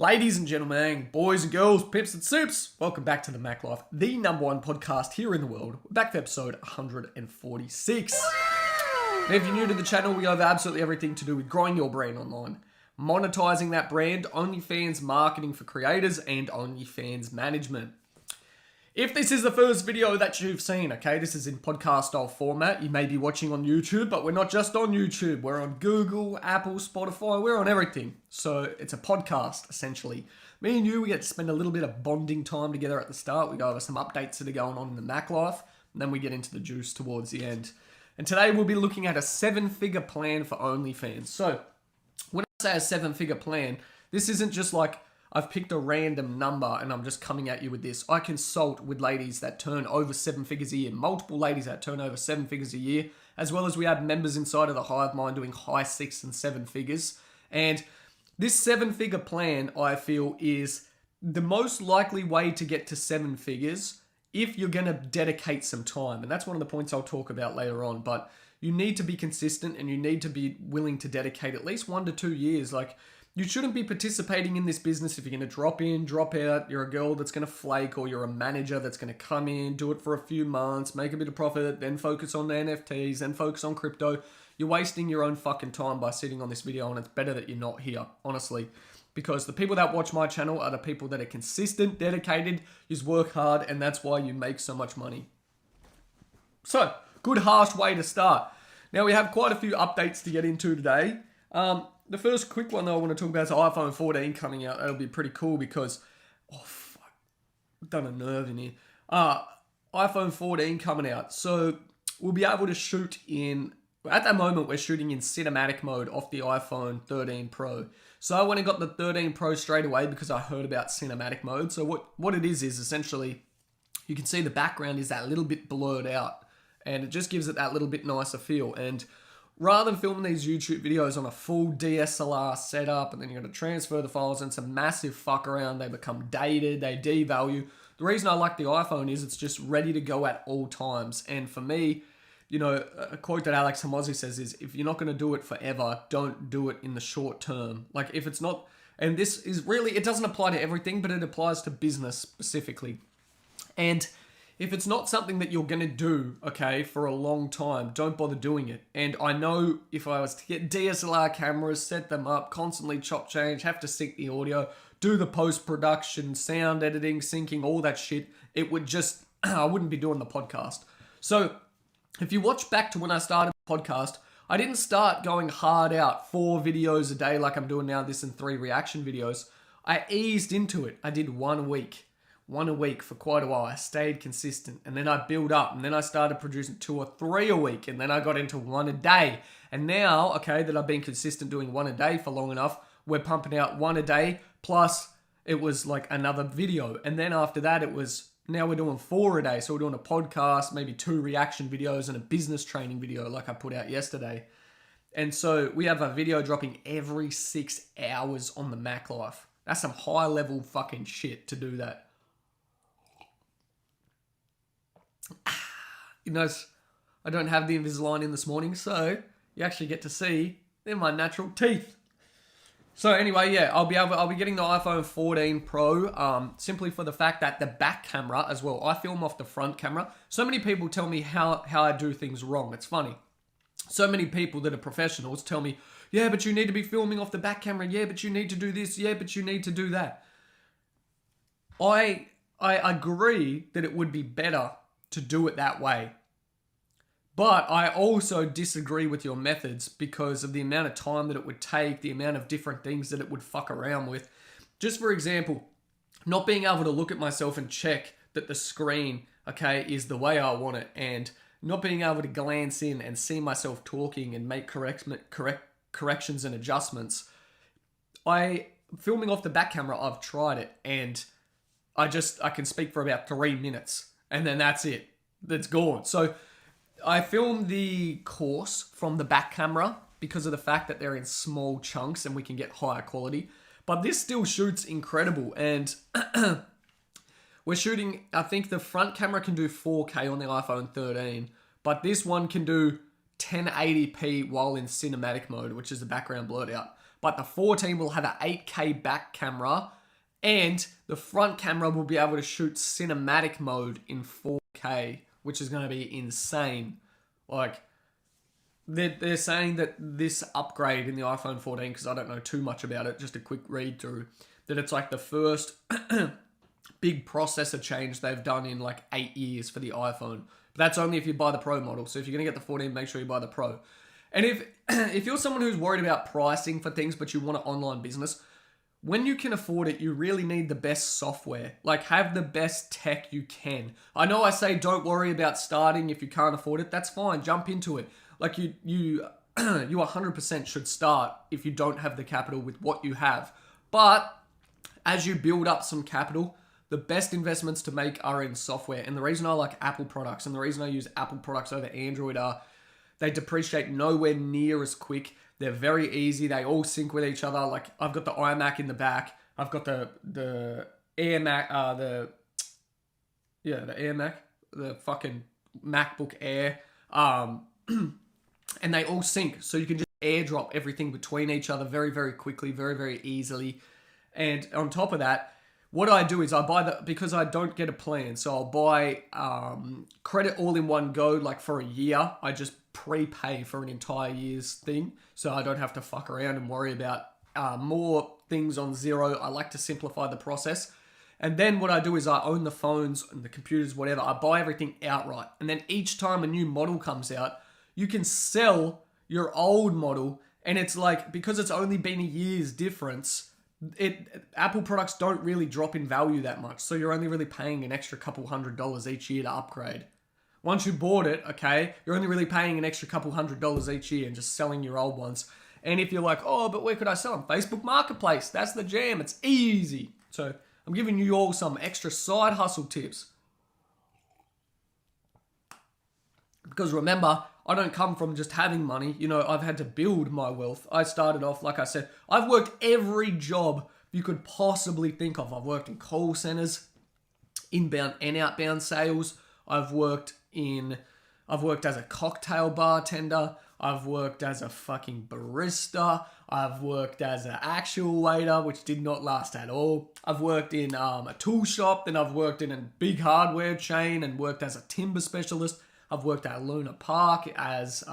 Ladies and gentlemen, boys and girls, pips and sips, welcome back to the Mac Life, the #1 podcast here in the world. We're back for episode 146. Now, if you're new to the channel, we have absolutely everything to do with growing your brand online, monetizing that brand, Onlyfans marketing for creators, and Onlyfans management. If this is the first video that you've seen, okay, this is in podcast style format. You may be watching on YouTube, but we're not just on YouTube. We're on Google, Apple, Spotify. We're on everything. So it's a podcast, essentially. Me and you, we get to spend a little bit of bonding time together at the start. We go over some updates that are going on in the Mac life, and then we get into the juice towards the end. And today we'll be looking at a 7-figure plan for OnlyFans. So when I say a 7-figure plan, this isn't just like I've picked a random number and I'm just coming at you with this. I consult with ladies that turn over 7 figures a year, multiple ladies that turn over 7 figures a year, as well as we have members inside of the Hive Mind doing high 6 and 7 figures. And this 7-figure plan, I feel, is the most likely way to get to 7 figures if you're going to dedicate some time. And that's one of the points I'll talk about later on. But you need to be consistent and you need to be willing to dedicate at least 1 to 2 years. Like, you shouldn't be participating in this business if you're going to drop in, drop out, you're a girl that's going to flake, or you're a manager that's going to come in, do it for a few months, make a bit of profit, then focus on the NFTs, then focus on crypto. You're wasting your own fucking time by sitting on this video, and it's better that you're not here, honestly. Because the people that watch my channel are the people that are consistent, dedicated, you work hard, and that's why you make so much money. So, good harsh way to start. Now, we have quite a few updates to get into today. The first quick one that I want to talk about is iPhone 14 coming out. That'll be pretty cool because, oh fuck, I've done a nerve in here. iPhone 14 coming out. So we'll be able to shoot in, at the moment we're shooting in cinematic mode off the iPhone 13 Pro. So I went and got the 13 Pro straight away because I heard about cinematic mode. So what it is essentially, you can see the background is that little bit blurred out. And it just gives it that little bit nicer feel. And rather than filming these YouTube videos on a full DSLR setup and then you've got to transfer the files and it's a massive fuck around, they become dated, they devalue. The reason I like the iPhone is it's just ready to go at all times. And for me, you know, a quote that Alex Hamosi says is, if you're not going to do it forever, don't do it in the short term. Like if it's not, and this is really, it doesn't apply to everything, but it applies to business specifically. And if it's not something that you're going to do, okay, for a long time, don't bother doing it. And I know if I was to get DSLR cameras, set them up, constantly chop change, have to sync the audio, do the post-production, sound editing, syncing, all that shit, it would just, I wouldn't be doing the podcast. So if you watch back to when I started the podcast, I didn't start going hard out 4 videos a day like I'm doing now, this and 3 reaction videos. I eased into it. I did 1 a week. 1 a week for quite a while. I stayed consistent and then I built up and then I started producing 2 or 3 a week and then I got into 1 a day. And now, okay, that I've been consistent doing 1 a day for long enough, we're pumping out 1 a day plus it was like another video. And then after that it was, now we're doing 4 a day. So we're doing a podcast, maybe 2 reaction videos and a business training video like I put out yesterday. And so we have a video dropping every 6 hours on the Mac Life. That's some high level fucking shit to do that. You notice I don't have the Invisalign in this morning, so you actually get to see they're my natural teeth. So anyway, yeah, I'll be getting the iPhone 14 Pro simply for the fact that the back camera as well. I film off the front camera. So many people tell me how I do things wrong. It's funny. So many people that are professionals tell me, yeah, but you need to be filming off the back camera. Yeah, but you need to do this. Yeah, but you need to do that. I agree that it would be better to do it that way. But I also disagree with your methods because of the amount of time that it would take, the amount of different things that it would fuck around with. Just for example, not being able to look at myself and check that the screen, okay, is the way I want it, and not being able to glance in and see myself talking and make corrections and adjustments. Filming off the back camera, I've tried it, and I can speak for about 3 minutes. And then that's it. That's gone. So I filmed the course from the back camera because of the fact that they're in small chunks and we can get higher quality. But this still shoots incredible. And we're shooting, I think the front camera can do 4K on the iPhone 13. But this one can do 1080p while in cinematic mode, which is the background blurred out. but the 14 will have an 8K back camera, and the front camera will be able to shoot cinematic mode in 4K, which is going to be insane. Like, they're saying that this upgrade in the iPhone 14, because I don't know too much about it, just a quick read through, that it's like the first big processor change they've done in like 8 years for the iPhone. But that's only if you buy the Pro model. So if you're going to get the 14, make sure you buy the Pro. And if you're someone who's worried about pricing for things, but you want an online business, when you can afford it, you really need the best software. Like, have the best tech you can. I know I say don't worry about starting if you can't afford it. That's fine. Jump into it. Like, you 100% should start if you don't have the capital with what you have. But as you build up some capital, the best investments to make are in software. And the reason I like Apple products and the reason I use Apple products over Android are they depreciate nowhere near as quick. They're very easy. They all sync with each other. Like, I've got the iMac in the back. I've got the Air Mac, the Air Mac, the fucking MacBook Air. And they all sync. So you can just airdrop everything between each other very, very quickly, very, very easily. And on top of that, what I do is I buy because I don't get a plan. So I'll buy credit all in one go, like for a year. I just prepay for an entire year's thing. So I don't have to fuck around and worry about more things on zero. I like to simplify the process. And then what I do is I own the phones and the computers, whatever. I buy everything outright. And then each time a new model comes out, you can sell your old model. And it's like, because it's only been a year's difference, Apple products don't really drop in value that much. So you're only really paying an extra couple $100 each year to upgrade. Once you bought it, okay, you're only really paying an extra couple $100 each year and just selling your old ones. And if you're like, oh, but where could I sell them? Facebook Marketplace, that's the jam. It's easy. So I'm giving you all some extra side hustle tips. Because remember, I don't come from just having money. You know, I've had to build my wealth. I started off, like I said, I've worked every job you could possibly think of. I've worked in call centers, inbound and outbound sales. I've worked as a cocktail bartender. I've worked as a fucking barista. I've worked as an actual waiter, which did not last at all. I've worked in a tool shop. Then I've worked in a big hardware chain and worked as a timber specialist. I've worked at Luna Park as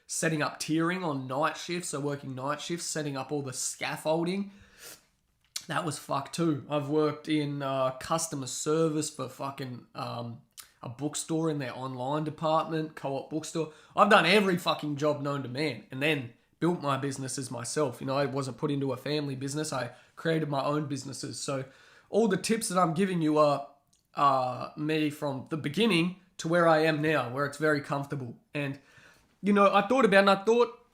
setting up tiering on night shifts, so working night shifts, setting up all the scaffolding. That was fucked too. I've worked in customer service for fucking a bookstore in their online department, co-op bookstore. I've done every fucking job known to man, and then built my businesses myself. You know, I wasn't put into a family business. I created my own businesses. So all the tips that I'm giving you are me from the beginning to where I am now, where it's very comfortable. And, you know, I thought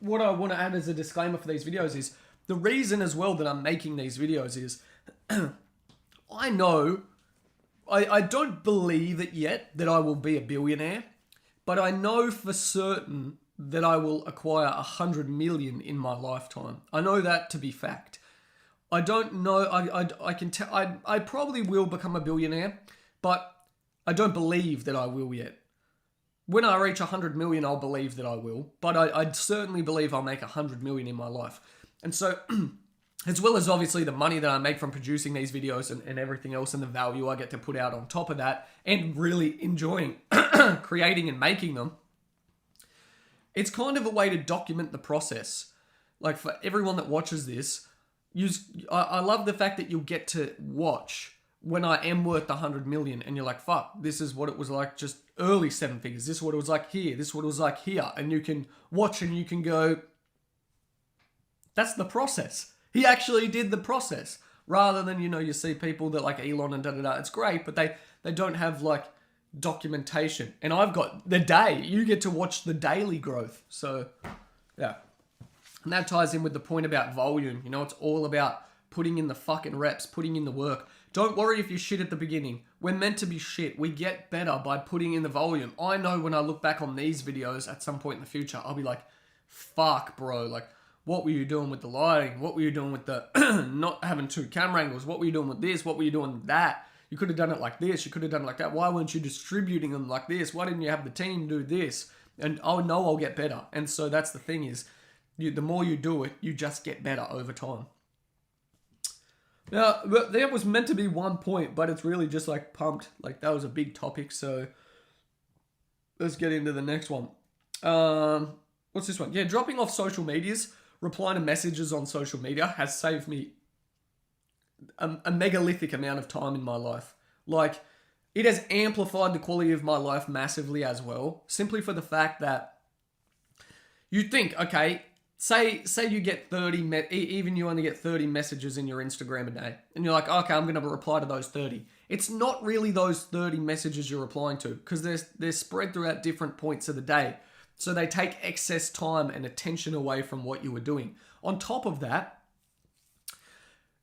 what I want to add as a disclaimer for these videos is the reason as well that I'm making these videos is I know I don't believe it yet that I will be a billionaire, but I know for certain that I will acquire 100 million in my lifetime. I know that to be fact. I don't know. I can tell. I probably will become a billionaire, but I don't believe that I will yet. When I reach 100 million, I'll believe that I will, but I certainly believe I'll make 100 million in my life. And so, as well as obviously the money that I make from producing these videos and everything else and the value I get to put out on top of that and really enjoying creating and making them, it's kind of a way to document the process. Like for everyone that watches this, I love the fact that you'll get to watch when I am worth 100 million and you're like, fuck, this is what it was like just early seven figures. This is what it was like here. This is what it was like here. And you can watch and you can go, that's the process. He actually did the process. Rather than, you know, you see people that like Elon and da-da-da. It's great, but they don't have like documentation. And I've got the day. You get to watch the daily growth. So, yeah. And that ties in with the point about volume. You know, it's all about putting in the fucking reps, putting in the work. Don't worry if you're shit at the beginning. We're meant to be shit. We get better by putting in the volume. I know when I look back on these videos at some point in the future, I'll be like, fuck, bro. Like, what were you doing with the lighting? What were you doing with the not having two camera angles? What were you doing with this? What were you doing with that? You could have done it like this. You could have done it like that. Why weren't you distributing them like this? Why didn't you have the team do this? And I know I'll get better. And so that's the thing is, The more you do it, you just get better over time. Now, there was meant to be one point, but it's really just like pumped. Like that was a big topic, so let's get into the next one. What's this one? Yeah, dropping off social medias, replying to messages on social media has saved me a megalithic amount of time in my life. Like, it has amplified the quality of my life massively as well, simply for the fact that you think, okay, say you get 30, even you only get 30 messages in your Instagram a day, and you're like, okay, I'm going to reply to those 30. It's not really those 30 messages you're replying to, because they're spread throughout different points of the day. So they take excess time and attention away from what you were doing. On top of that,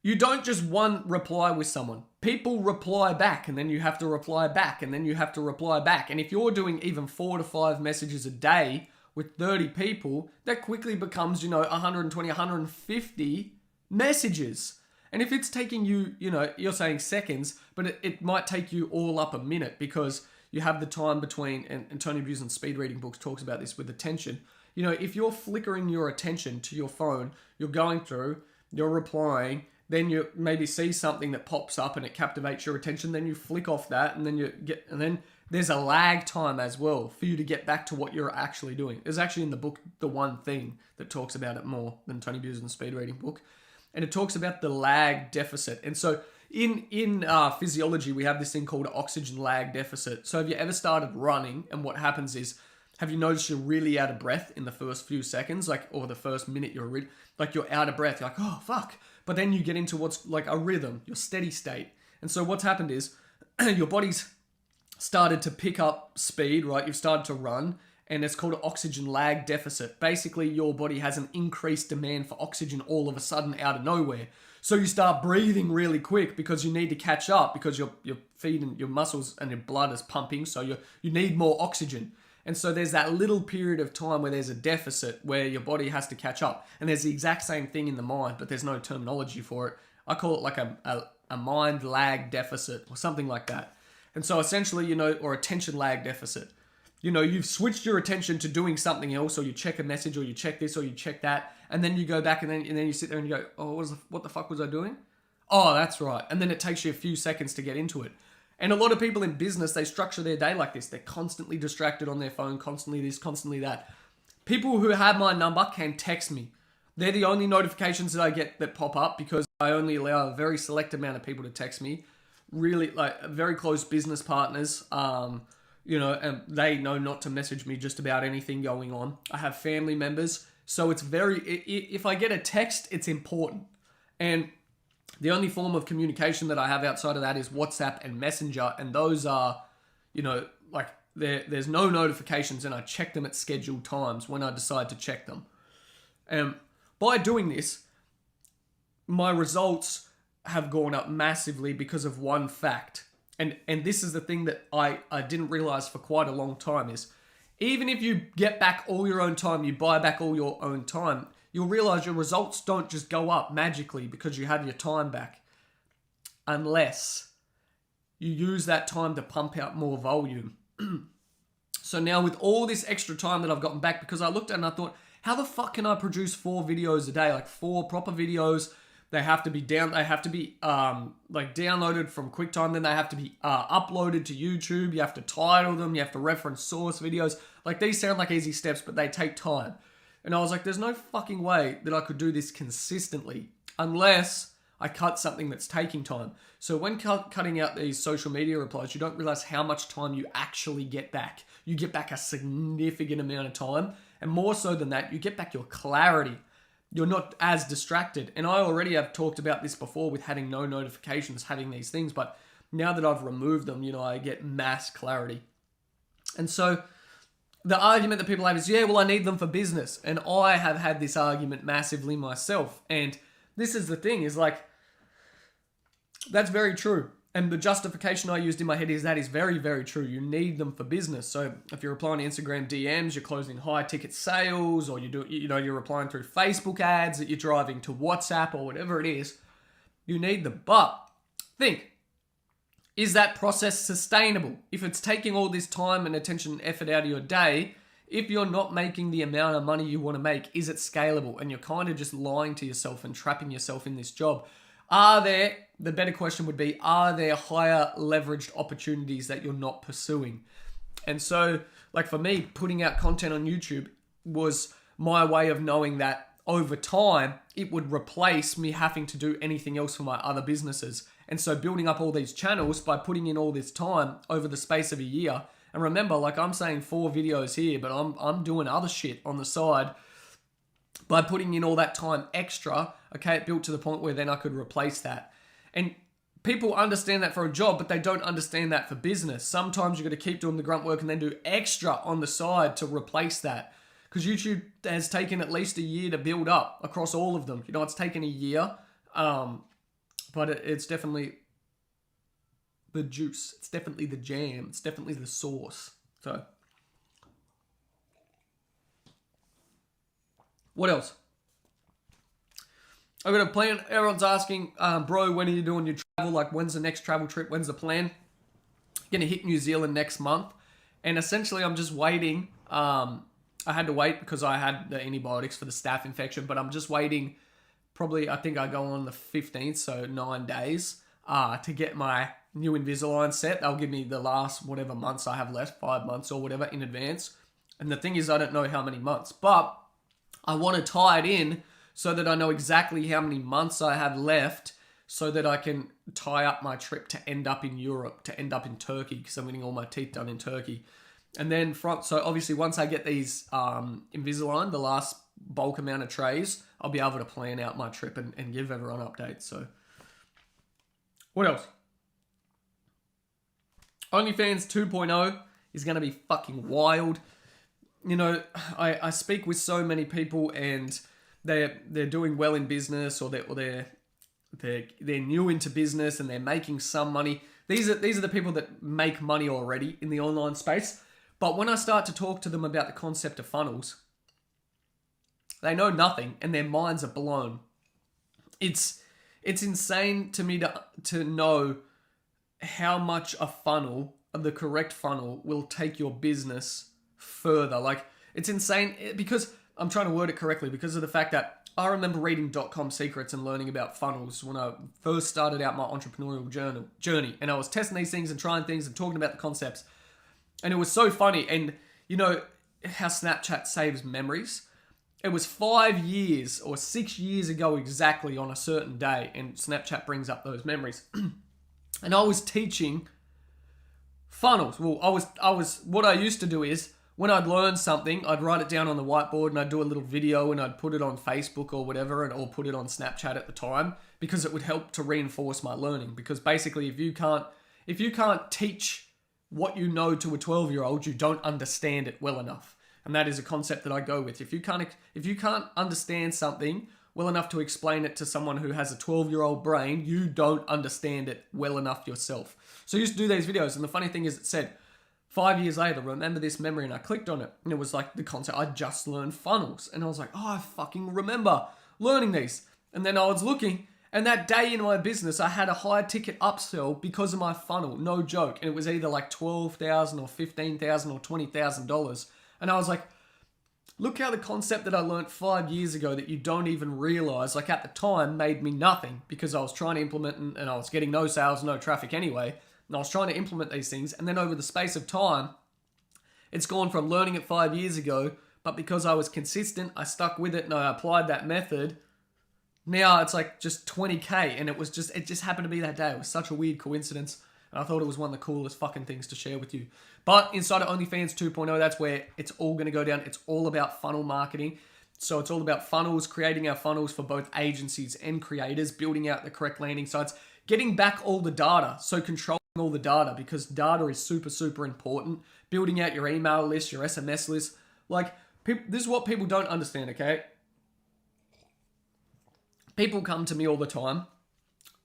you don't just one reply with someone. People reply back, and then you have to reply back, and then you have to reply back. And if you're doing even 4 to 5 messages a day with 30 people, that quickly becomes, 120, 150 messages. And if it's taking you, you're saying seconds, but it might take you all up a minute, because you have the time between, and Tony Busan's speed reading books talks about this with attention. If you're flickering your attention to your phone, you're going through, you're replying, then you maybe see something that pops up and it captivates your attention, then you flick off that, and then there's a lag time as well for you to get back to what you're actually doing. There's actually in the book, The One Thing, that talks about it more than Tony Busan's speed reading book. And it talks about the lag deficit. And so in physiology, we have this thing called oxygen lag deficit. So have you ever started running, and what happens is, have you noticed you're really out of breath in the first few seconds, or the first minute you're out of breath, you're like, oh, fuck. But then you get into what's like a rhythm, your steady state. And so what's happened is your body's started to pick up speed, right? You've started to run, and it's called an oxygen lag deficit. Basically, your body has an increased demand for oxygen all of a sudden out of nowhere. So you start breathing really quick because you need to catch up, because your feet and your muscles and your blood is pumping, so you need more oxygen. And so there's that little period of time where there's a deficit where your body has to catch up. And there's the exact same thing in the mind, but there's no terminology for it. I call it like a mind lag deficit or something like that. And so essentially, or attention lag deficit. You've switched your attention to doing something else, or you check a message, or you check this, or you check that, and then you go back and then you sit there and you go, oh, what the fuck was I doing? Oh, that's right. And then it takes you a few seconds to get into it. And a lot of people in business, they structure their day like this. They're constantly distracted on their phone, constantly this, constantly that. People who have my number can text me. They're the only notifications that I get that pop up, because I only allow a very select amount of people to text me. Really, like, very close business partners, and they know not to message me just about anything going on. I have family members, so it's if I get a text, it's important. And the only form of communication that I have outside of that is WhatsApp and Messenger, and those are, there's no notifications, and I check them at scheduled times when I decide to check them. And by doing this, my results have gone up massively because of one fact. And this is the thing that I didn't realize for quite a long time is, even if you get back all your own time, you buy back all your own time, you'll realize your results don't just go up magically because you have your time back, unless you use that time to pump out more volume. So now with all this extra time that I've gotten back, because I looked at it and I thought, how the fuck can I produce 4 videos a day? Like 4 proper videos. They have to be downloaded from QuickTime. Then they have to be uploaded to YouTube. You have to title them. You have to reference source videos. Like, these sound like easy steps, but they take time. And I was like, there's no fucking way that I could do this consistently unless I cut something that's taking time. So when cutting out these social media replies, you don't realize how much time you actually get back. You get back a significant amount of time. And more so than that, you get back your clarity. You're not as distracted. And I already have talked about this before with having no notifications, having these things. But now that I've removed them, I get mass clarity. And so the argument that people have is, yeah, well, I need them for business. And I have had this argument massively myself. And this is the thing, is like, that's very true. And the justification I used in my head is that is very, very true. You need them for business. So if you're replying to Instagram DMs, you're closing high ticket sales, or you're replying through Facebook ads, that you're driving to WhatsApp or whatever it is, you need them. But think, is that process sustainable? If it's taking all this time and attention and effort out of your day, if you're not making the amount of money you want to make, is it scalable? And you're kind of just lying to yourself and trapping yourself in this job. The better question would be, are there higher leveraged opportunities that you're not pursuing? And so, like for me, putting out content on YouTube was my way of knowing that over time, it would replace me having to do anything else for my other businesses. And so building up all these channels by putting in all this time over the space of a year. And remember, like I'm saying 4 videos here, but I'm doing other shit on the side. By putting in all that time extra, okay, it built to the point where then I could replace that. And people understand that for a job, but they don't understand that for business. Sometimes you've got to keep doing the grunt work and then do extra on the side to replace that. Because YouTube has taken at least a year to build up across all of them. You know, it's taken a year, but it's definitely the juice. It's definitely the jam. It's definitely the sauce. So, what else? I've got a plan. Everyone's asking, bro, when are you doing your travel? Like, when's the next travel trip? When's the plan? Gonna hit New Zealand next month. And essentially, I'm just waiting. I had to wait because I had the antibiotics for the staph infection, but I'm just waiting. Probably, I think I go on the 15th, so 9 days, to get my new Invisalign set. They'll give me the last whatever months I have left, 5 months or whatever in advance. And the thing is, I don't know how many months, but I want to tie it in so that I know exactly how many months I have left so that I can tie up my trip to end up in Europe, to end up in Turkey, because I'm getting all my teeth done in Turkey. And then, so obviously once I get these Invisalign, the last bulk amount of trays, I'll be able to plan out my trip and give everyone updates. So, what else? Onlyfans 2.0 is going to be fucking wild. You know, I speak with so many people and they're doing well in business, or they're new into business and they're making some money. These are the people that make money already in the online space. But when I start to talk to them about the concept of funnels, they know nothing and their minds are blown. It's insane to me to know how much a funnel, the correct funnel, will take your business further. Like, it's insane because I'm trying to word it correctly, because of the fact that I remember reading .com secrets and learning about funnels when I first started out my entrepreneurial journey. And I was testing these things and trying things and talking about the concepts. And it was so funny. And you know how Snapchat saves memories? It was 5 years or 6 years ago exactly on a certain day. And Snapchat brings up those memories. And I was teaching funnels. Well, what I used to do is, when I'd learn something, I'd write it down on the whiteboard and I'd do a little video and I'd put it on Facebook or whatever, or put it on Snapchat at the time, because it would help to reinforce my learning. Because basically, if you can't teach what you know to a 12-year-old, you don't understand it well enough. And that is a concept that I go with. If you can't understand something well enough to explain it to someone who has a 12-year-old brain, you don't understand it well enough yourself. So I used to do these videos, and the funny thing is, it said, 5 years later, remember this memory, and I clicked on it, and it was like the concept. I just learned funnels, and I was like, oh, I fucking remember learning these. And then I was looking, and that day in my business, I had a high ticket upsell because of my funnel, no joke. And it was either like $12,000 or $15,000 or $20,000. And I was like, look how the concept that I learned 5 years ago that you don't even realize, like at the time, made me nothing, because I was trying to implement and I was getting no sales, no traffic anyway. And I was trying to implement these things. And then over the space of time, it's gone from learning it 5 years ago, but because I was consistent, I stuck with it and I applied that method. Now it's like just 20K, and it just happened to be that day. It was such a weird coincidence. And I thought it was one of the coolest fucking things to share with you. But inside of OnlyFans 2.0, that's where it's all going to go down. It's all about funnel marketing. So it's all about funnels, creating our funnels for both agencies and creators, building out the correct landing sites, getting back all the data. So controlling all the data, because data is super, super important. Building out your email list, your SMS list. Like, this is what people don't understand, okay? People come to me all the time,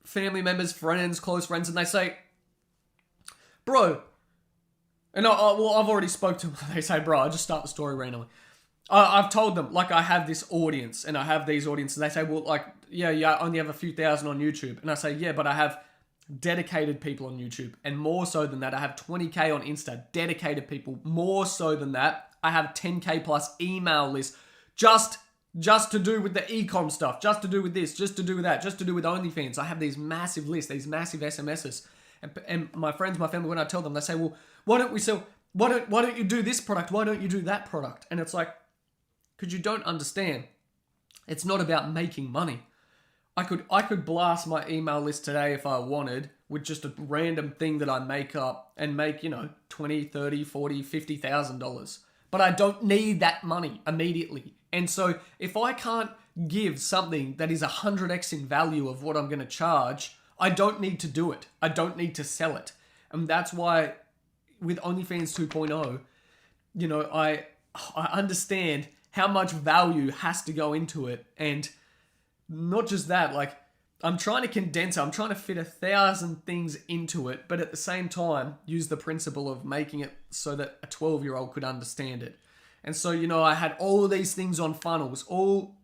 family members, friends, close friends, and they say, bro, and I've already spoke to them. They say, bro, I just start the story randomly. I've told them, like, I have this audience, and I have these audiences. They say, well, like, yeah, I only have a few thousand on YouTube. And I say, yeah, but I have dedicated people on YouTube. And more so than that, I have 20K on Insta, dedicated people. More so than that, I have 10K plus email lists just to do with the e-com stuff, just to do with this, just to do with that, just to do with OnlyFans. I have these massive lists, these massive SMSs. And my friends, my family, when I tell them, they say, well, why don't you do this product? Why don't you do that product? And it's like, because you don't understand. It's not about making money. I could blast my email list today if I wanted with just a random thing that I make up and make, $20, $30, $40, $50,000. But I don't need that money immediately. And so if I can't give something that is 100x in value of what I'm going to charge, I don't need to do it. I don't need to sell it. And that's why with OnlyFans 2.0, I understand how much value has to go into it. And not just that, like, I'm trying to condense it. I'm trying to fit 1,000 things into it, but at the same time, use the principle of making it so that a 12-year-old could understand it. And so, I had all of these things on funnels, all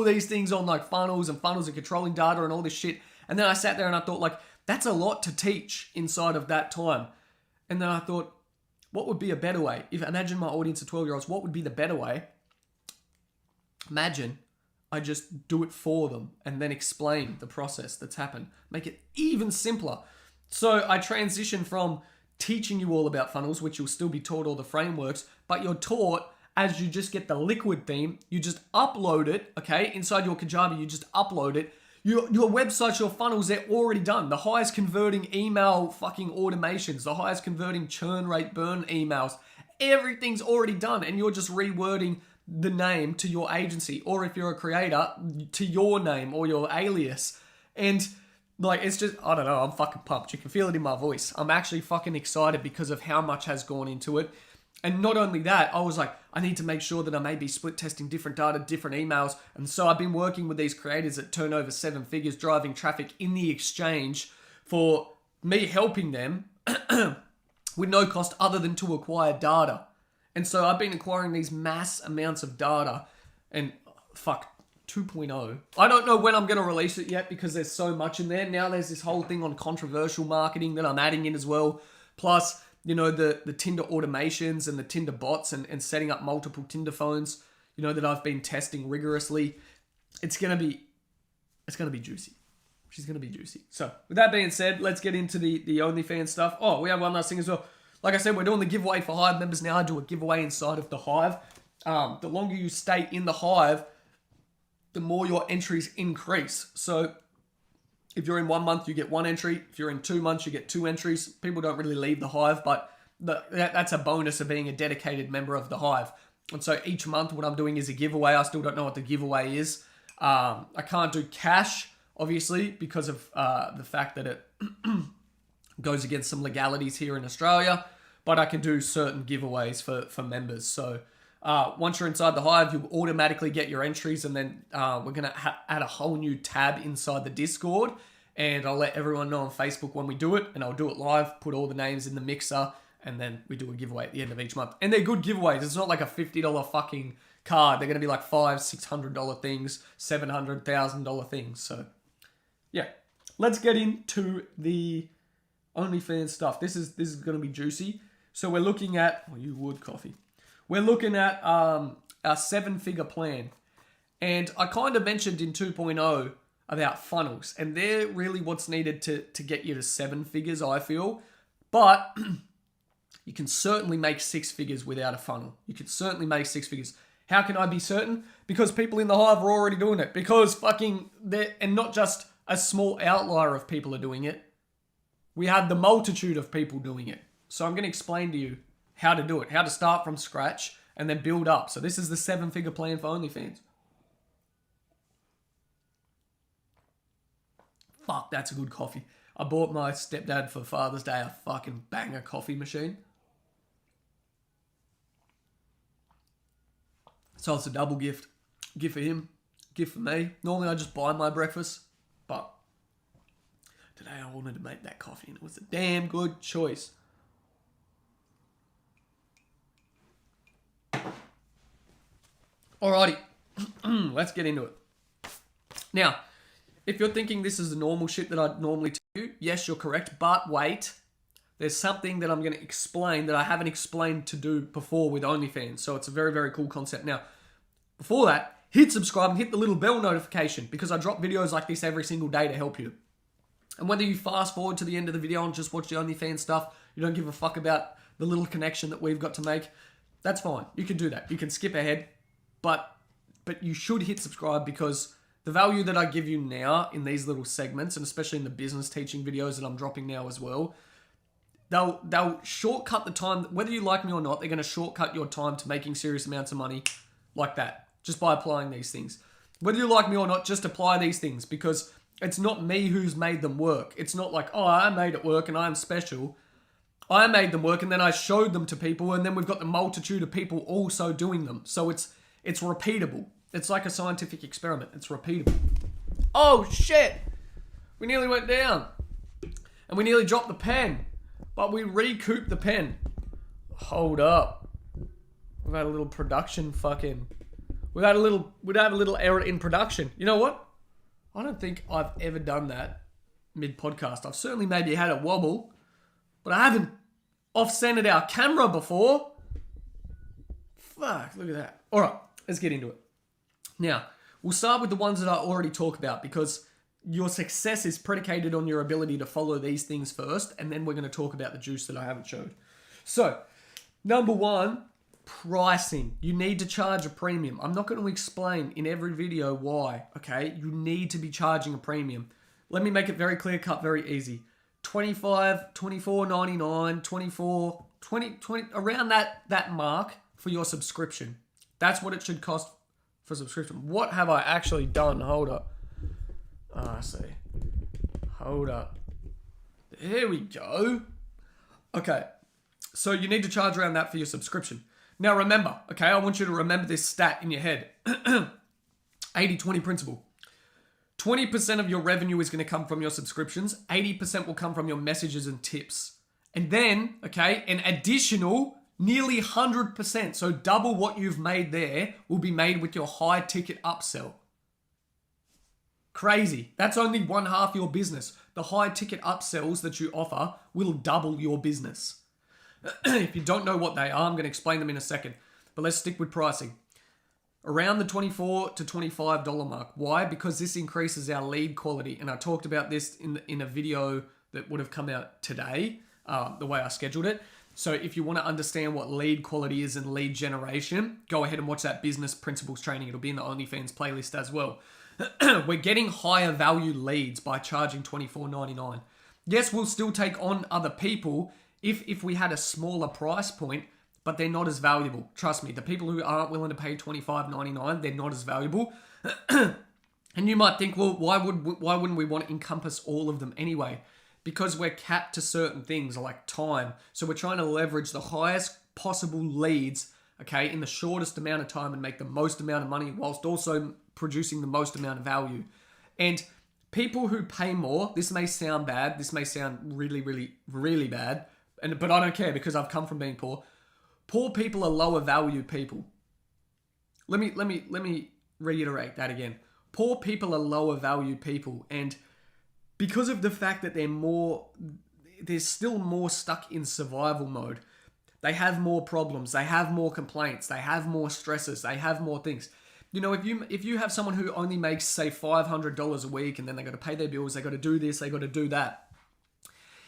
these things on like funnels and controlling data and all this shit. And then I sat there and I thought, like, that's a lot to teach inside of that time. And then I thought, what would be a better way? Imagine my audience of 12-year-olds, what would be the better way? Imagine I just do it for them and then explain the process that's happened. Make it even simpler. So I transition from teaching you all about funnels, which you'll still be taught all the frameworks, but you're taught as you just get the liquid theme, you just upload it, okay? Inside your Kajabi, you just upload it. Your websites, your funnels, they're already done. The highest converting email fucking automations, the highest converting churn rate burn emails, everything's already done. And you're just rewording the name to your agency, or if you're a creator, to your name or your alias. And like, it's just, I don't know, I'm fucking pumped. You can feel it in my voice. I'm actually fucking excited because of how much has gone into it. And not only that, I was like, I need to make sure that I may be split testing different data, different emails. And so I've been working with these creators that turn over 7 figures, driving traffic in the exchange for me helping them with no cost other than to acquire data. And so I've been acquiring these mass amounts of data, and 2.0. I don't know when I'm going to release it yet because there's so much in there. Now there's this whole thing on controversial marketing that I'm adding in as well. Plus, the Tinder automations and the Tinder bots and setting up multiple Tinder phones, that I've been testing rigorously. It's going to be juicy. She's going to be juicy. So with that being said, let's get into the OnlyFans stuff. Oh, we have one last thing as well. Like I said, we're doing the giveaway for Hive members now. I do a giveaway inside of the Hive. The longer you stay in the Hive, the more your entries increase. So if you're in 1 month, you get 1 entry. If you're in 2 months, you get 2 entries. People don't really leave the Hive, but that's a bonus of being a dedicated member of the Hive. And so each month, what I'm doing is a giveaway. I still don't know what the giveaway is. I can't do cash, obviously, because of the fact that it goes against some legalities here in Australia. But I can do certain giveaways for members. So once you're inside the Hive, you automatically get your entries, and then we're going to add a whole new tab inside the Discord, and I'll let everyone know on Facebook when we do it, and I'll do it live, put all the names in the mixer, and then we do a giveaway at the end of each month. And they're good giveaways. It's not like a $50 fucking card. They're going to be like $500, $600 things, $700, $1,000 things. So yeah, let's get into the OnlyFans stuff. This is going to be juicy. So we're looking at, you would coffee. We're looking at our 7-figure plan. And I kind of mentioned in 2.0 about funnels. And they're really what's needed to get you to 7 figures, I feel. But you can certainly make 6 figures without a funnel. You can certainly make 6 figures. How can I be certain? Because people in the Hive are already doing it. Because and not just a small outlier of people are doing it. We have the multitude of people doing it. So I'm going to explain to you how to do it, how to start from scratch and then build up. So this is the 7-figure plan for OnlyFans. Fuck, that's a good coffee. I bought my stepdad for Father's Day a fucking banger coffee machine. So it's a double gift. Gift for him, gift for me. Normally I just buy my breakfast, but today I wanted to make that coffee and it was a damn good choice. Alrighty, let's get into it. Now, if you're thinking this is the normal shit that I'd normally tell you, yes, you're correct, but wait. there's something that I'm going to explain that I haven't explained to do before with OnlyFans. So it's a very, very cool concept. Now, before that, hit subscribe and hit the little bell notification because I drop videos like this every single day to help you. And whether you fast forward to the end of the video and just watch the OnlyFans stuff, you don't give a fuck about the little connection that we've got to make, that's fine. You can do that. You can skip ahead, but you should hit subscribe because the value that I give you now in these little segments, and especially in the business teaching videos that I'm dropping now as well, they'll shortcut the time. Whether you like me or not, they're going to shortcut your time to making serious amounts of money like that, just by applying these things. Whether you like me or not, just apply these things because it's not me who's made them work. It's not like, oh, I made it work and I'm special. I made them work and then I showed them to people and then we've got the multitude of people also doing them. So it's repeatable. It's like a scientific experiment. It's repeatable. Oh, shit. We nearly went down. And we nearly dropped the pen. But we recouped the pen. Hold up. We've had a little production fucking... We've had a little error in production. You know what? I don't think I've ever done that mid-podcast. I've certainly maybe had a wobble. But I haven't off-centered our camera before. Fuck, look at that. All right, let's get into it. Now, we'll start with the ones that I already talked about because your success is predicated on your ability to follow these things first, and then we're going to talk about the juice that I haven't showed. So, number one, pricing. You need to charge a premium. I'm not going to explain in every video why, okay? You need to be charging a premium. Let me make it very clear cut, very easy. $25, $24.99, $24, $20, around that mark for your subscription. That's what it should cost for subscription. What have I actually done? Hold up. I see. Hold up. There we go. Okay. So you need to charge around that for your subscription. Now remember, okay, I want you to remember this stat in your head. 80-20 principle. 20% of your revenue is going to come from your subscriptions. 80% will come from your messages and tips. And then, okay, an additional nearly 100%, so double what you've made there, will be made with your high ticket upsell. Crazy. That's only one half your business. The high ticket upsells that you offer will double your business. If you don't know what they are, I'm going to explain them in a second. But let's stick with pricing. Around the $24 to $25 mark. Why? Because this increases our lead quality. And I talked about this in a video that would have come out today, the way I scheduled it. So if you want to understand what lead quality is and lead generation, go ahead and watch that business principles training. It'll be in the OnlyFans playlist as well. We're getting higher value leads by charging $24.99. Yes, we'll still take on other people if we had a smaller price point, but they're not as valuable. Trust me, the people who aren't willing to pay $25.99, they're not as valuable. And you might think, well, why wouldn't we want to encompass all of them anyway? Because we're capped to certain things like time. So we're trying to leverage the highest possible leads, okay, in the shortest amount of time and make the most amount of money whilst also producing the most amount of value. And people who pay more, this may sound bad, this may sound really, really, really bad, but I don't care because I've come from being poor. Poor people are lower value people. Let me reiterate that again. Poor people are lower value people, and because of the fact that they're still more stuck in survival mode. They have more problems, they have more complaints, they have more stresses, they have more things. You know, if you have someone who only makes, say, $500 a week and then they got to pay their bills, they got to do this, they got to do that.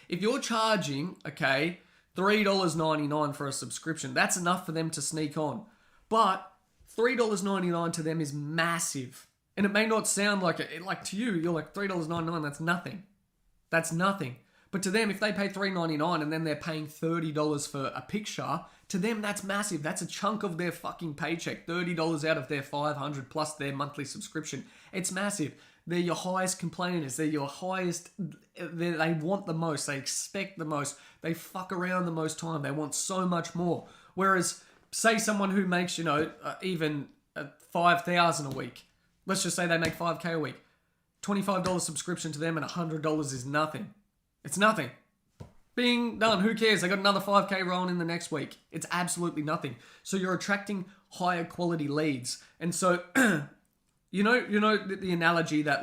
If you're charging, okay, $3.99 for a subscription, that's enough for them to sneak on. But $3.99 to them is massive. And it may not sound like it, like to you, you're like $3.99, that's nothing. That's nothing. But to them, if they pay $3.99 and then they're paying $30 for a picture, to them that's massive. That's a chunk of their fucking paycheck. $30 out of their $500 plus their monthly subscription. It's massive. They're your highest complainers. They're your highest, they want the most. They expect the most. They fuck around the most time. They want so much more. Whereas, say someone who makes, even $5,000 a week. Let's just say they make $5K a week. $25 subscription to them and $100 is nothing. It's nothing. Bing, done. Who cares? They got another $5K rolling in the next week. It's absolutely nothing. So you're attracting higher quality leads. And so, you know the analogy that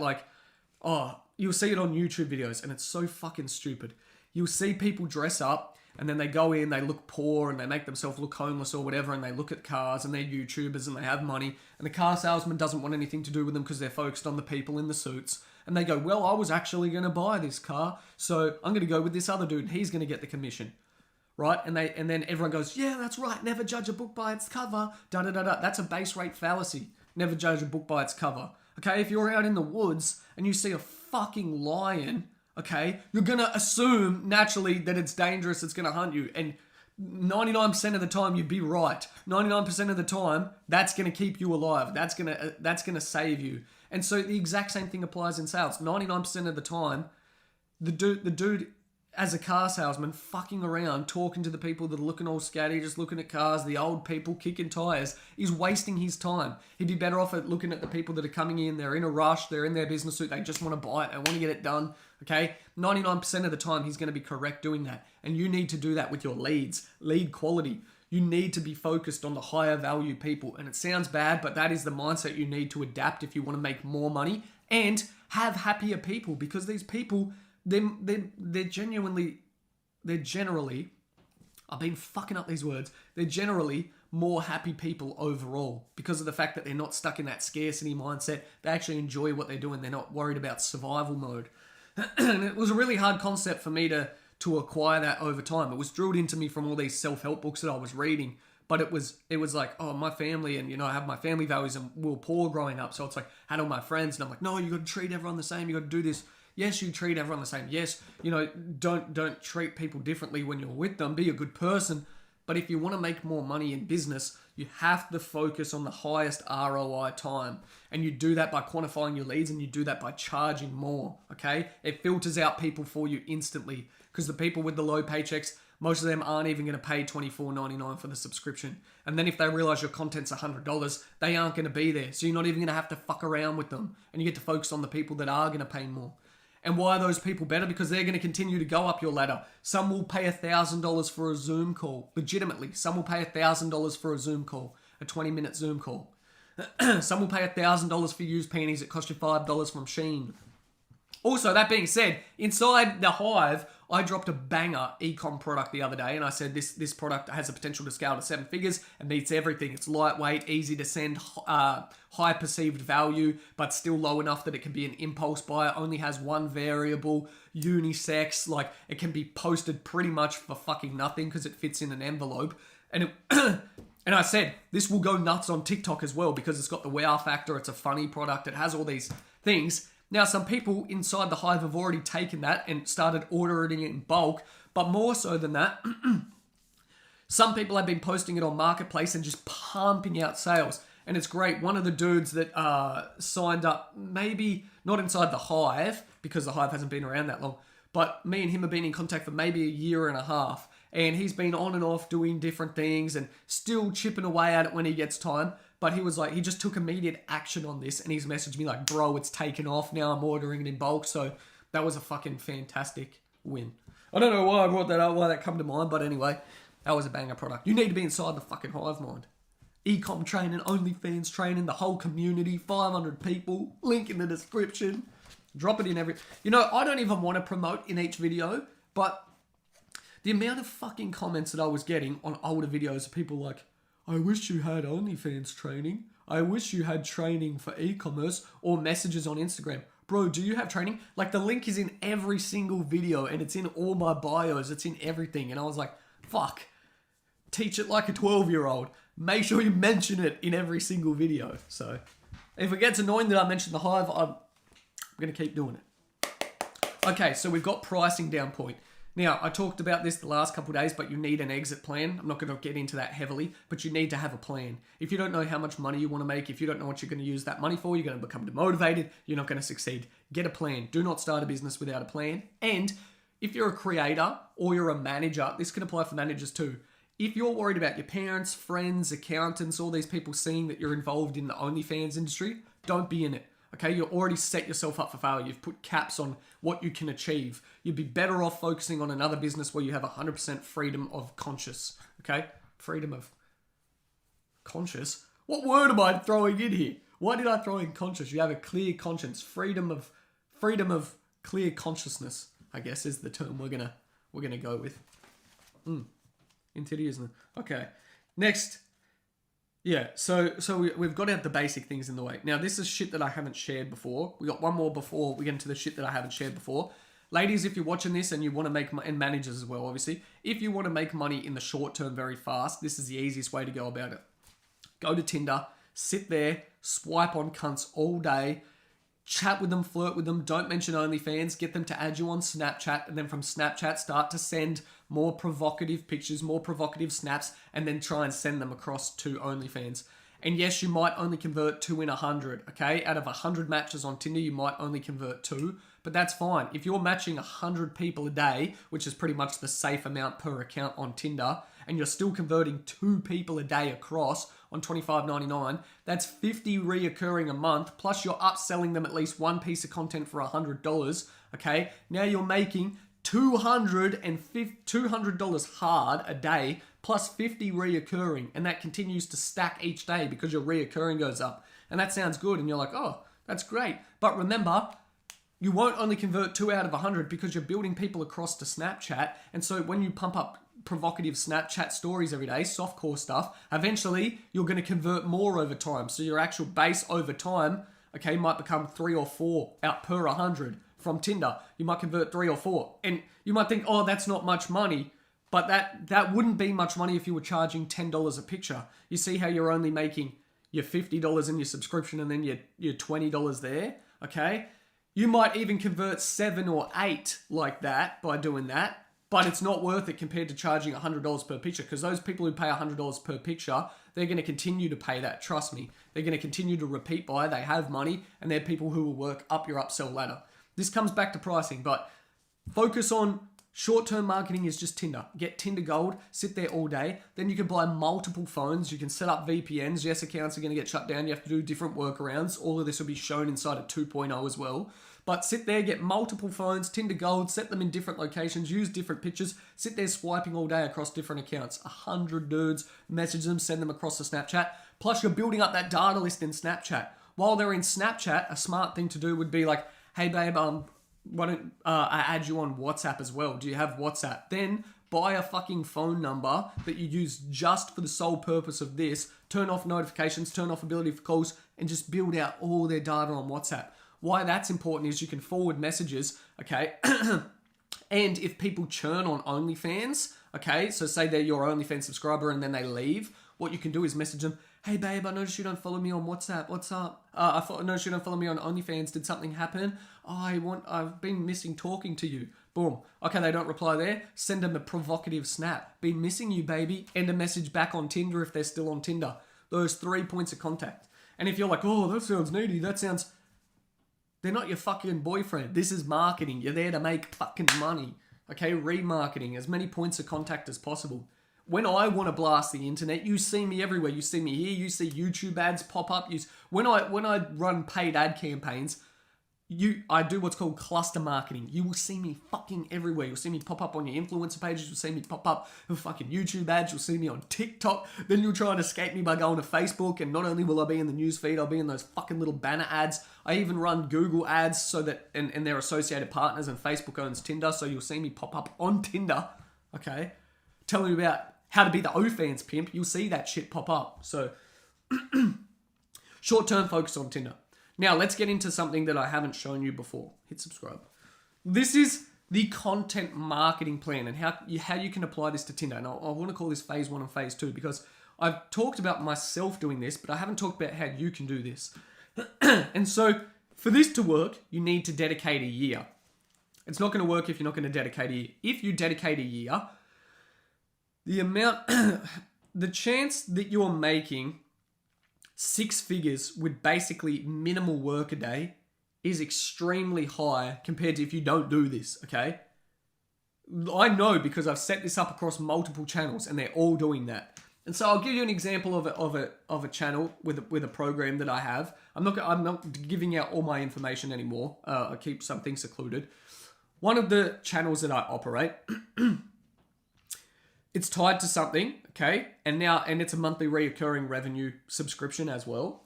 you'll see it on YouTube videos and it's so fucking stupid. you'll see people dress up and then they go in, they look poor and they make themselves look homeless or whatever, and they look at cars and they're YouTubers and they have money, and the car salesman doesn't want anything to do with them because they're focused on the people in the suits. And they go, well, I was actually going to buy this car, so I'm going to go with this other dude and he's going to get the commission. Right? And then everyone goes, yeah, that's right. Never judge a book by its cover. Da-da-da-da. That's a base rate fallacy. Never judge a book by its cover. Okay? If you're out in the woods and you see a fucking lion, okay, you're going to assume naturally that it's dangerous, it's going to hunt you. And 99% of the time you'd be right. 99% of the time that's going to keep you alive. That's going to save you. And so the exact same thing applies in sales. 99% of the time the dude as a car salesman fucking around talking to the people that are looking all scatty, just looking at cars, the old people kicking tires, is wasting his time. He'd be better off at looking at the people that are coming in, they're in a rush, they're in their business suit, they just want to buy it, they want to get it done, okay? 99% of the time he's going to be correct doing that. And you need to do that with your leads, lead quality. You need to be focused on the higher value people. And it sounds bad, but that is the mindset you need to adapt if you want to make more money and have happier people, because these people, they're generally, I've been fucking up these words, they're generally more happy people overall because of the fact that they're not stuck in that scarcity mindset. They actually enjoy what they're doing. They're not worried about survival mode. And it was a really hard concept for me to acquire that over time. It was drilled into me from all these self-help books that I was reading. But it was like, oh, my family, and, I have my family values, and we were poor growing up. So it's like, had all my friends, and I'm like, no, you got to treat everyone the same. You got to do this. Yes, you treat everyone the same. Yes, don't treat people differently when you're with them. Be a good person. But if you want to make more money in business, you have to focus on the highest ROI time. And you do that by quantifying your leads, and you do that by charging more, okay? It filters out people for you instantly, because the people with the low paychecks, most of them aren't even going to pay $24.99 for the subscription. And then if they realize your content's $100, they aren't going to be there. So you're not even going to have to fuck around with them. And you get to focus on the people that are going to pay more. And why are those people better? Because they're going to continue to go up your ladder. Some will pay $1,000 for a Zoom call. Legitimately. Some will pay $1,000 for a Zoom call. A 20-minute Zoom call. Some will pay $1,000 for used panties that cost you $5 from Shein. Also, that being said, inside the Hive, I dropped a banger e-com product the other day, and I said this product has the potential to scale to 7 figures and meets everything. It's lightweight, easy to send, high perceived value, but still low enough that it can be an impulse buy. It only has one variable, unisex, like it can be posted pretty much for fucking nothing because it fits in an envelope. And and I said, this will go nuts on TikTok as well because it's got the wow factor, it's a funny product, it has all these things. Now, some people inside the Hive have already taken that and started ordering it in bulk, but more so than that, some people have been posting it on Marketplace and just pumping out sales. And it's great. One of the dudes that signed up, maybe not inside the Hive, because the Hive hasn't been around that long, but me and him have been in contact for maybe a year and a half. And he's been on and off doing different things and still chipping away at it when he gets time. But he was like, he just took immediate action on this, and he's messaged me like, bro, it's taken off now. I'm ordering it in bulk. So that was a fucking fantastic win. I don't know why I brought that up, why that come to mind. But anyway, that was a banger product. You need to be inside the fucking Hive mind. E-com training, Onlyfans training, the whole community, 500 people, link in the description. Drop it in every... I don't even want to promote in each video, but the amount of fucking comments that I was getting on older videos of people like, I wish you had OnlyFans training. I wish you had training for e-commerce, or messages on Instagram. Bro, do you have training? Like, the link is in every single video, and it's in all my bios. It's in everything. And I was like, fuck. Teach it like a 12-year-old. Make sure you mention it in every single video. So, if it gets annoying that I mentioned the Hive, I'm going to keep doing it. Okay, so we've got pricing down point. Now, I talked about this the last couple of days, but you need an exit plan. I'm not going to get into that heavily, but you need to have a plan. If you don't know how much money you want to make, if you don't know what you're going to use that money for, you're going to become demotivated, you're not going to succeed. Get a plan. Do not start a business without a plan. And if you're a creator or you're a manager, this can apply for managers too. If you're worried about your parents, friends, accountants, all these people seeing that you're involved in the OnlyFans industry, don't be in it. Okay, you already set yourself up for failure. You've put caps on what you can achieve. You'd be better off focusing on another business where you have 100% freedom of conscious. Okay, freedom of conscious. What word am I throwing in here? Why did I throw in conscious? You have a clear conscience. Freedom of clear consciousness, I guess, is the term we're we're going to go with. Infinity, isn't it? Okay. Next. Yeah, so we've got out the basic things in the way. Now, this is shit that I haven't shared before. We got one more before we get into the shit that I haven't shared before. Ladies, if you're watching this and you want to make, and managers as well, obviously, if you want to make money in the short term very fast, this is the easiest way to go about it. Go to Tinder, sit there, swipe on cunts all day, chat with them, flirt with them, don't mention OnlyFans, get them to add you on Snapchat, and then from Snapchat start to send more provocative pictures, more provocative snaps, and then try and send them across to OnlyFans. And yes, you might only convert 2 in 100, okay? Out of 100 matches on Tinder, you might only convert 2, but that's fine. If you're matching 100 people a day, which is pretty much the safe amount per account on Tinder, and you're still converting 2 people a day across on $25.99, that's 50 reoccurring a month, plus you're upselling them at least one piece of content for $100, okay? Now you're making $200 hard a day, plus 50 reoccurring, and that continues to stack each day because your reoccurring goes up. And that sounds good, and you're like, oh, that's great. But remember, you won't only convert 2 out of 100 because you're building people across to Snapchat, and so when you pump up provocative Snapchat stories every day, softcore stuff, eventually you're going to convert more over time. So your actual base over time, okay, might become 3 or 4 out per 100 from Tinder. You might convert 3 or 4. And you might think, oh, that's not much money. But that wouldn't be much money if you were charging $10 a picture. You see how you're only making your $50 in your subscription and then your $20 there, okay? You might even convert 7 or 8 like that by doing that. But it's not worth it compared to charging $100 per picture, because those people who pay $100 per picture, they're going to continue to pay that. Trust me. They're going to continue to repeat buy. They have money, and they're people who will work up your upsell ladder. This comes back to pricing, but focus on short-term marketing is just Tinder. Get Tinder Gold, sit there all day. Then you can buy multiple phones. You can set up VPNs. Yes, accounts are going to get shut down. You have to do different workarounds. All of this will be shown inside of 2.0 as well. But sit there, get multiple phones, Tinder Gold, set them in different locations, use different pictures, sit there swiping all day across different accounts. 100 dudes, message them, send them across to Snapchat. Plus, you're building up that data list in Snapchat. While they're in Snapchat, a smart thing to do would be like, hey babe, why don't I add you on WhatsApp as well? Do you have WhatsApp? Then buy a fucking phone number that you use just for the sole purpose of this. Turn off notifications, turn off ability for calls, and just build out all their data on WhatsApp. Why that's important is you can forward messages, okay? And if people churn on OnlyFans, okay, so say they're your OnlyFans subscriber and then they leave, what you can do is message them, hey babe, I noticed you don't follow me on WhatsApp. What's up? I noticed you don't follow me on OnlyFans. Did something happen? Oh, I've been missing talking to you. Boom. Okay, they don't reply there. Send them a provocative snap. Been missing you, baby. End a message back on Tinder if they're still on Tinder. Those 3 points of contact. And if you're like, oh, that sounds needy. They're not your fucking boyfriend. This is marketing. You're there to make fucking money. Okay, remarketing. As many points of contact as possible. When I want to blast the internet, you see me everywhere. You see me here. You see YouTube ads pop up. When I run paid ad campaigns, I do what's called cluster marketing. You will see me fucking everywhere. You'll see me pop up on your influencer pages. You'll see me pop up with fucking YouTube ads. You'll see me on TikTok. Then you'll try and escape me by going to Facebook. And not only will I be in the news feed, I'll be in those fucking little banner ads. I even run Google ads so that, and their associated partners, and Facebook owns Tinder. So you'll see me pop up on Tinder. Okay. Telling you about how to be the OnlyFans pimp. You'll see that shit pop up. So short-term focus on Tinder. Now, let's get into something that I haven't shown you before. Hit subscribe. This is the content marketing plan and how you can apply this to Tinder. And I want to call this phase 1 and phase 2 because I've talked about myself doing this, but I haven't talked about how you can do this. And so, for this to work, you need to dedicate a year. It's not going to work if you're not going to dedicate a year. If you dedicate a year, the chance that you're making 6 figures with basically minimal work a day is extremely high compared to if you don't do this, okay? I know because I've set this up across multiple channels and they're all doing that. And so I'll give you an example of a channel with a program that I have. I'm not giving out all my information anymore. I keep some things secluded. One of the channels that I operate, it's tied to something, okay? And it's a monthly recurring revenue subscription as well.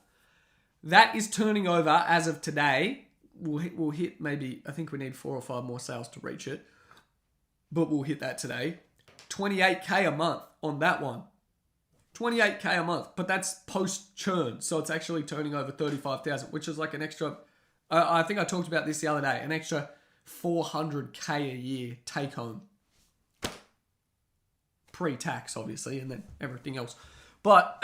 That is turning over as of today. We'll hit maybe, I think we need 4 or 5 more sales to reach it. but we'll hit that today. 28K a month on that one. 28K a month, but that's post churn. So it's actually turning over 35,000, which is like an extra, I think I talked about this the other day, an extra 400K a year take home. Pre-tax, obviously, and then everything else. But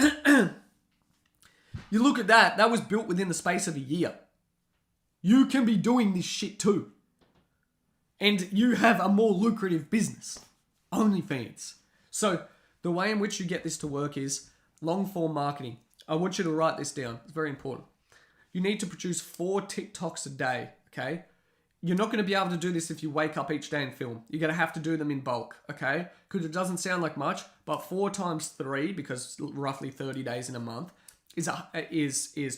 you look at that, that was built within the space of a year. You can be doing this shit too. And you have a more lucrative business. Onlyfans. So the way in which you get this to work is long form marketing. I want you to write this down. It's very important. You need to produce 4 TikToks a day, okay? You're not going to be able to do this if you wake up each day and film. You're going to have to do them in bulk, okay? Because it doesn't sound like much, but 4 times 3, because roughly 30 days in a month, is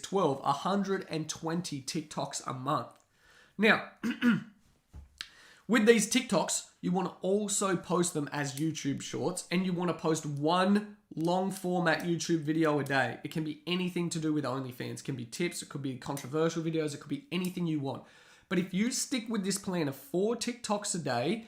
12, 120 TikToks a month. Now, with these TikToks, you want to also post them as YouTube shorts, and you want to post 1 long format YouTube video a day. It can be anything to do with OnlyFans. It can be tips, it could be controversial videos, it could be anything you want. But if you stick with this plan of 4 TikToks a day,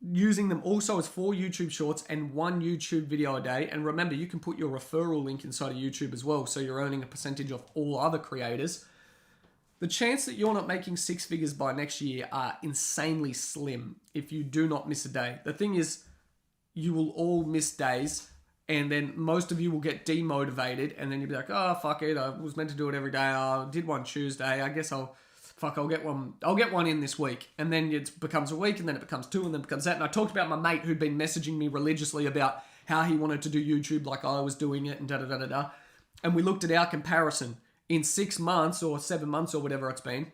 using them also as 4 YouTube shorts and 1 YouTube video a day, and remember, you can put your referral link inside of YouTube as well, so you're earning a percentage of all other creators, the chance that you're not making 6 figures by next year are insanely slim if you do not miss a day. The thing is, you will all miss days, and then most of you will get demotivated, and then you'll be like, oh, fuck it, I was meant to do it every day, I did one Tuesday, I guess I'll get one in this week. And then it becomes a week, and then it becomes 2, and then it becomes that. And I talked about my mate who'd been messaging me religiously about how he wanted to do YouTube like I was doing it, and da-da-da-da-da. And we looked at our comparison. In 6 months or 7 months or whatever it's been,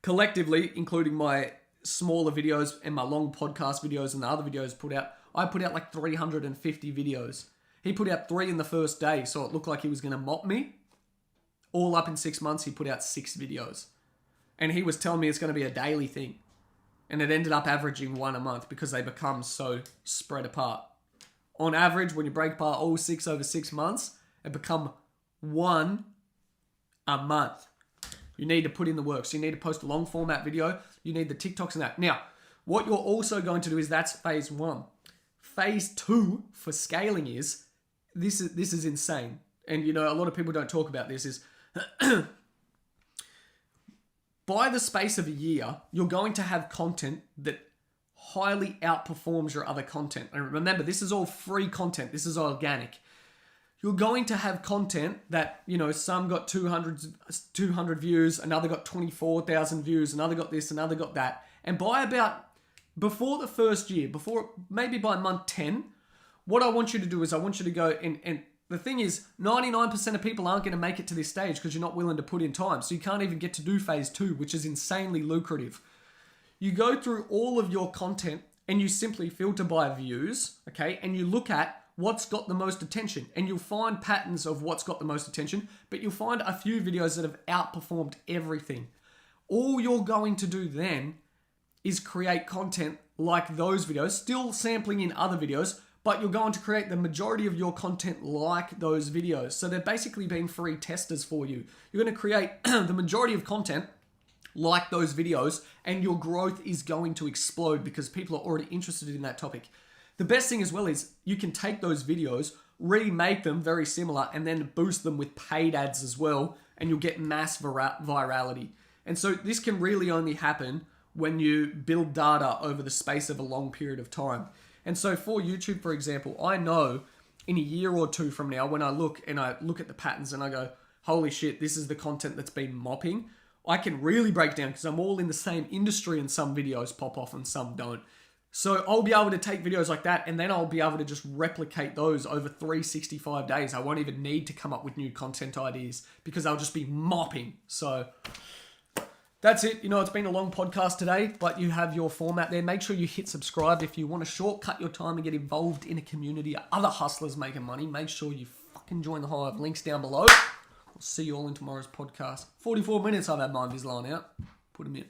collectively, including my smaller videos and my long podcast videos and the other videos I put out like 350 videos. He put out 3 in the first day, so it looked like he was going to mop me. All up in 6 months, he put out 6 videos. And he was telling me it's going to be a daily thing. And it ended up averaging 1 a month because they become so spread apart. On average, when you break apart all 6 over 6 months, it become 1 a month. You need to put in the work. So you need to post a long format video. You need the TikToks and that. Now, what you're also going to do is that's phase 1. Phase 2 for scaling is, this is insane. And you know, a lot of people don't talk about this, is by the space of a year, you're going to have content that highly outperforms your other content. And remember, this is all free content. This is organic. You're going to have content that, you know, some got 200 views, another got 24,000 views, another got this, another got that. And before the first year, maybe by month 10, what I want you to do is I want you to go and the thing is, 99% of people aren't going to make it to this stage because you're not willing to put in time. So you can't even get to do phase 2, which is insanely lucrative. You go through all of your content and you simply filter by views, okay? And you look at what's got the most attention, and you'll find patterns of what's got the most attention, but you'll find a few videos that have outperformed everything. All you're going to do then is create content like those videos, still sampling in other videos, but you're going to create the majority of your content like those videos. So they're basically being free testers for you. You're going to create the majority of content like those videos, and your growth is going to explode because people are already interested in that topic. The best thing as well is you can take those videos, remake them very similar, and then boost them with paid ads as well, and you'll get mass virality. And so this can really only happen when you build data over the space of a long period of time. And so for YouTube, for example, I know in a year or 2 from now, when I look at the patterns and I go, holy shit, this is the content that's been mopping, I can really break down because I'm all in the same industry and some videos pop off and some don't. So I'll be able to take videos like that and then I'll be able to just replicate those over 365 days. I won't even need to come up with new content ideas because I'll just be mopping. So that's it. You know, it's been a long podcast today, but you have your format there. Make sure you hit subscribe. If you want to shortcut your time and get involved in a community of other hustlers making money, make sure you fucking join the hive. Links down below. I'll see you all in tomorrow's podcast. 44 minutes I've had my Invisalign out. Put them in.